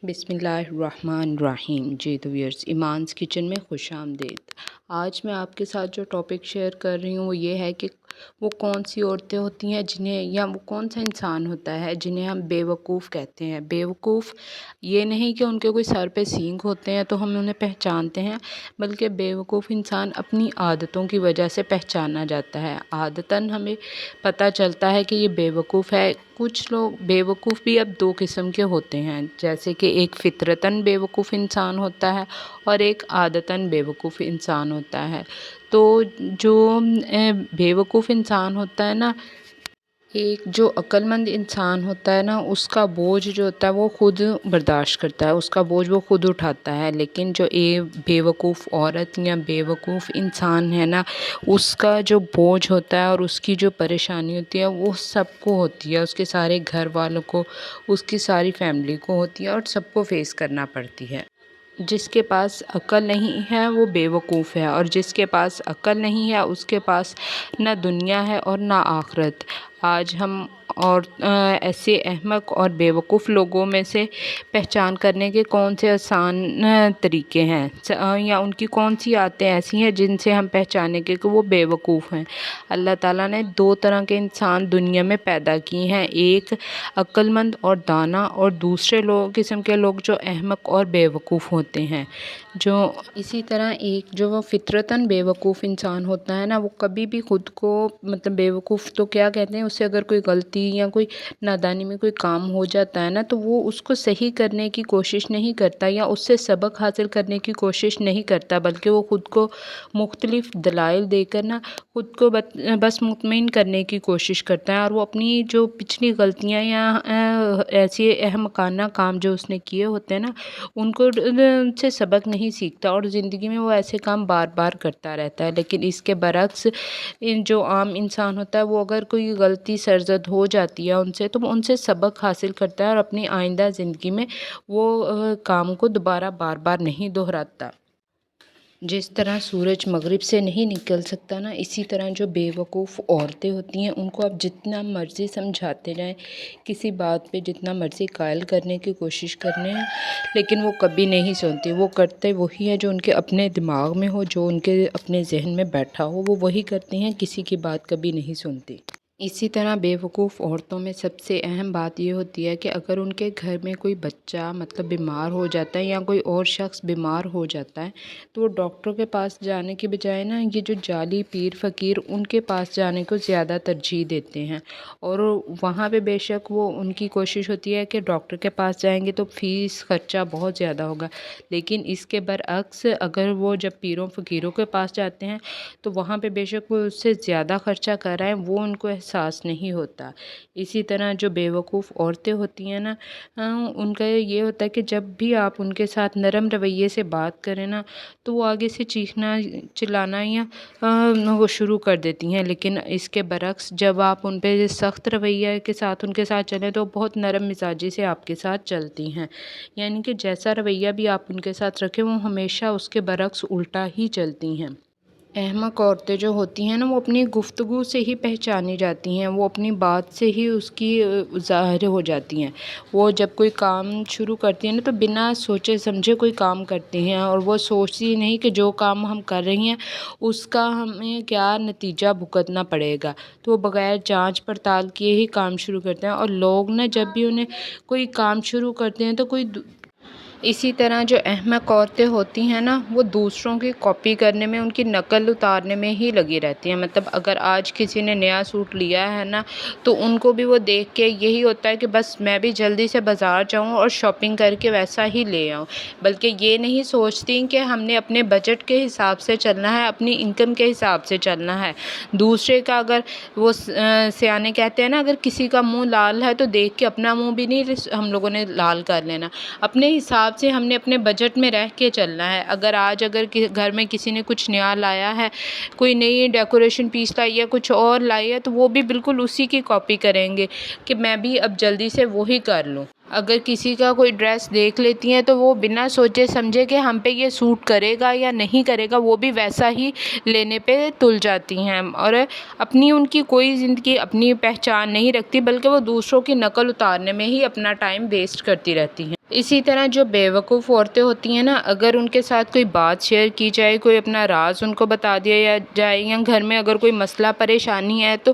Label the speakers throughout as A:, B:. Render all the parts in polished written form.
A: بسم اللہ الرحمن الرحیم۔ جی تو ویئرس، ایمانس کچن میں خوش آمدید۔ آج میں آپ کے ساتھ جو ٹاپک شیئر کر رہی ہوں وہ یہ ہے کہ وہ کون سی عورتیں ہوتی ہیں جنہیں، یا وہ کون سا انسان ہوتا ہے جنہیں ہم بے وقوف کہتے ہیں۔ بے وقوف یہ نہیں کہ ان کے کوئی سر پہ سینگ ہوتے ہیں تو ہم انہیں پہچانتے ہیں، بلکہ بے وقوف انسان اپنی عادتوں کی وجہ سے پہچانا جاتا ہے۔ عادتاً ہمیں پتہ چلتا ہے کہ یہ بے وقوف ہے۔ کچھ لوگ بے وقوف بھی اب دو قسم کے ہوتے ہیں، جیسے کہ ایک فطرتاً بے وقوف انسان ہوتا ہے اور ایک عادتاً بے وقوف انسان ہوتا ہے۔ تو جو بے وقوف انسان ہوتا ہے نا، ایک جو عقل مند انسان ہوتا ہے نا، اس کا بوجھ جو ہوتا ہے وہ خود برداشت کرتا ہے، اس کا بوجھ وہ خود اٹھاتا ہے۔ لیکن جو بے وقوف عورت یا بے وقوف انسان ہے نا، اس کا جو بوجھ ہوتا ہے اور اس کی جو پریشانی ہوتی ہے وہ سب کو ہوتی ہے، اس کے سارے گھر والوں کو، اس کی ساری فیملی کو ہوتی ہے اور سب کو فیس کرنا پڑتی ہے۔ جس کے پاس عقل نہیں ہے وہ بے وقوف ہے، اور جس کے پاس عقل نہیں ہے اس کے پاس نہ دنیا ہے اور نہ آخرت۔ آج ہم ایسے احمق اور بے وقوف لوگوں میں سے پہچان کرنے کے کون سے آسان طریقے ہیں، یا ان کی کون سی عادتیں ایسی ہیں جن سے ہم پہچانیں کہ وہ بے وقوف ہیں۔ اللہ تعالیٰ نے دو طرح کے انسان دنیا میں پیدا کیے ہیں، ایک عقل مند اور دانا، اور دوسرے قسم کے لوگ جو احمق اور بے وقوف ہوتے ہیں۔ جو اسی طرح ایک جو وہ فطرتاً بے وقوف انسان ہوتا ہے نا، وہ کبھی بھی خود کو، مطلب بے وقوف تو کیا کہتے ہیں، اس سے اگر کوئی غلطی یا کوئی نادانی میں کوئی کام ہو جاتا ہے نا، تو وہ اس کو صحیح کرنے کی کوشش نہیں کرتا یا اس سے سبق حاصل کرنے کی کوشش نہیں کرتا، بلکہ وہ خود کو مختلف دلائل دے کر نا خود کو بس مطمئن کرنے کی کوشش کرتا ہے، اور وہ اپنی جو پچھلی غلطیاں یا ایسی احمقانہ کام جو اس نے کیے ہوتے ہیں نا، ان سے سبق نہیں سیکھتا، اور زندگی میں وہ ایسے کام بار بار کرتا رہتا ہے۔ لیکن اس کے برعکس جو عام انسان ہوتا ہے، وہ اگر کوئی غلطی سرزد ہو جاتی ہے ان سے، تو وہ ان سے سبق حاصل کرتا ہے اور اپنی آئندہ زندگی میں وہ کام کو دوبارہ بار بار نہیں دہراتا۔ جس طرح سورج مغرب سے نہیں نکل سکتا نا، اسی طرح جو بے وقوف عورتیں ہوتی ہیں ان کو آپ جتنا مرضی سمجھاتے جائیں، کسی بات پہ جتنا مرضی قائل کرنے کی کوشش کرنے ہیں، لیکن وہ کبھی نہیں سنتی۔ وہ کرتے وہی ہے جو ان کے اپنے دماغ میں ہو، جو ان کے اپنے ذہن میں بیٹھا ہو، وہ وہی کرتی ہیں، کسی کی بات کبھی نہیں سنتی۔ اسی طرح بے وقوف عورتوں میں سب سے اہم بات یہ ہوتی ہے کہ اگر ان کے گھر میں کوئی بچہ مطلب بیمار ہو جاتا ہے یا کوئی اور شخص بیمار ہو جاتا ہے، تو وہ ڈاکٹر کے پاس جانے کے بجائے نا یہ جو جعلی پیر فقیر ان کے پاس جانے کو زیادہ ترجیح دیتے ہیں، اور وہاں پہ بے شک وہ ان کی کوشش ہوتی ہے کہ ڈاکٹر کے پاس جائیں گے تو فیس خرچہ بہت زیادہ ہوگا، لیکن اس کے برعکس اگر وہ جب پیروں فقیروں کے پاس جاتے ہیں تو وہاں پہ بے شک وہ اس سے زیادہ خرچہ کر رہے ہیں، وہ ان کو احساس نہیں ہوتا۔ اسی طرح جو بے وقوف عورتیں ہوتی ہیں نا، ان کا یہ ہوتا ہے کہ جب بھی آپ ان کے ساتھ نرم رویے سے بات کریں نا، تو وہ آگے سے چیخنا چلانا یا وہ شروع کر دیتی ہیں، لیکن اس کے برعکس جب آپ ان پہ سخت رویہ کے ساتھ ان کے ساتھ چلیں تو بہت نرم مزاجی سے آپ کے ساتھ چلتی ہیں، یعنی کہ جیسا رویہ بھی آپ ان کے ساتھ رکھیں وہ ہمیشہ اس کے برعکس الٹا ہی چلتی ہیں۔ احمق عورتیں جو ہوتی ہیں نا، وہ اپنی گفتگو سے ہی پہچانی جاتی ہیں، وہ اپنی بات سے ہی اس کی ظاہر ہو جاتی ہیں۔ وہ جب کوئی کام شروع کرتی ہیں نا تو بنا سوچے سمجھے کوئی کام کرتی ہیں، اور وہ سوچتی ہی نہیں کہ جو کام ہم کر رہی ہیں اس کا ہمیں کیا نتیجہ بھگتنا پڑے گا، تو وہ بغیر جانچ پڑتال کیے ہی کام شروع کرتے ہیں۔ اور لوگ نا جب بھی انہیں کوئی کام شروع کرتے ہیں تو اسی طرح جو احمق عورتیں ہوتی ہیں نا، وہ دوسروں کی کاپی کرنے میں، ان کی نقل اتارنے میں ہی لگی رہتی ہیں۔ مطلب اگر آج کسی نے نیا سوٹ لیا ہے نا، تو ان کو بھی وہ دیکھ کے یہی ہوتا ہے کہ بس میں بھی جلدی سے بازار جاؤں اور شاپنگ کر کے ویسا ہی لے آؤں، بلکہ یہ نہیں سوچتی کہ ہم نے اپنے بجٹ کے حساب سے چلنا ہے، اپنی انکم کے حساب سے چلنا ہے۔ دوسرے کا، اگر وہ سیانے کہتے ہیں نا، اگر کسی کا منہ لال ہے تو دیکھ کے اپنا منہ بھی نہیں ہم لوگوں نے لال کر لینا، اپنے حساب سے ہم نے اپنے بجٹ میں رہ کے چلنا ہے۔ اگر گھر میں کسی نے کچھ نیا لایا ہے، کوئی نئی ڈیکوریشن پیس لائی ہے، کچھ اور لائی ہے، تو وہ بھی بالکل اسی کی کاپی کریں گے کہ میں بھی اب جلدی سے وہی کر لوں۔ اگر کسی کا کوئی ڈریس دیکھ لیتی ہیں تو وہ بنا سوچے سمجھے کہ ہم پہ یہ سوٹ کرے گا یا نہیں کرے گا، وہ بھی ویسا ہی لینے پہ تل جاتی ہیں، اور اپنی ان کی کوئی زندگی اپنی پہچان نہیں رکھتی، بلکہ وہ دوسروں کی نقل اتارنے میں ہی اپنا ٹائم ویسٹ کرتی رہتی ہیں۔ اسی طرح جو بیوقوف عورتیں ہوتی ہیں نا، اگر ان کے ساتھ کوئی بات شیئر کی جائے، کوئی اپنا راز ان کو بتا دیا جائے، یا گھر میں اگر کوئی مسئلہ پریشانی ہے تو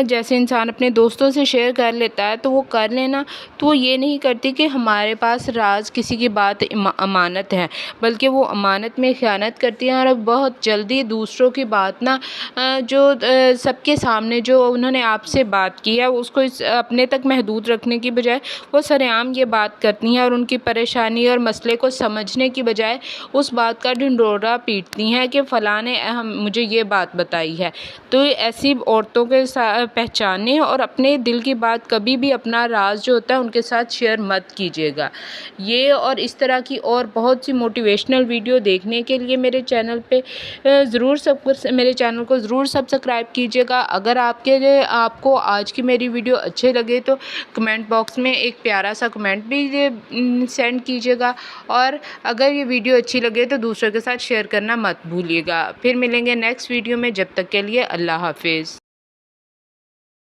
A: جیسے انسان اپنے دوستوں سے شیئر کر لیتا ہے تو وہ کر لینا، تو وہ یہ نہیں کرتی کہ ہمارے پاس راز کسی کی بات امانت ہے، بلکہ وہ امانت میں خیانت کرتی ہیں اور بہت جلدی دوسروں کی بات نا جو سب کے سامنے جو انہوں نے آپ سے بات کی ہے اس کو اپنے تک محدود رکھنے کی بجائے وہ سر عام یہ بات کرتی ہیں اور ان کی پریشانی اور مسئلے کو سمجھنے کی بجائے اس بات کا ڈھنڈورا پیٹتی ہیں کہ فلاں نے مجھے یہ بات بتائی ہے۔ تو ایسی عورتوں کے پہچانیں اور اپنے دل کی بات کبھی بھی اپنا راز جو ہوتا ہے ان کے ساتھ شیئر مت کیجیے گا۔ یہ اور اس طرح کی اور بہت سی موٹیویشنل ویڈیو دیکھنے کے لیے میرے چینل کو ضرور سبسکرائب کیجیے گا۔ اگر آپ کو آج کی میری ویڈیو اچھے لگے تو کمنٹ باکس میں ایک پیارا سا کمنٹ بھی سینڈ کیجیے گا، اور اگر یہ ویڈیو اچھی لگے تو دوسروں کے ساتھ شیئر کرنا مت بھولیے گا۔ پھر ملیں گے نیکسٹ ویڈیو میں، جب تک کے لیے اللہ حافظ۔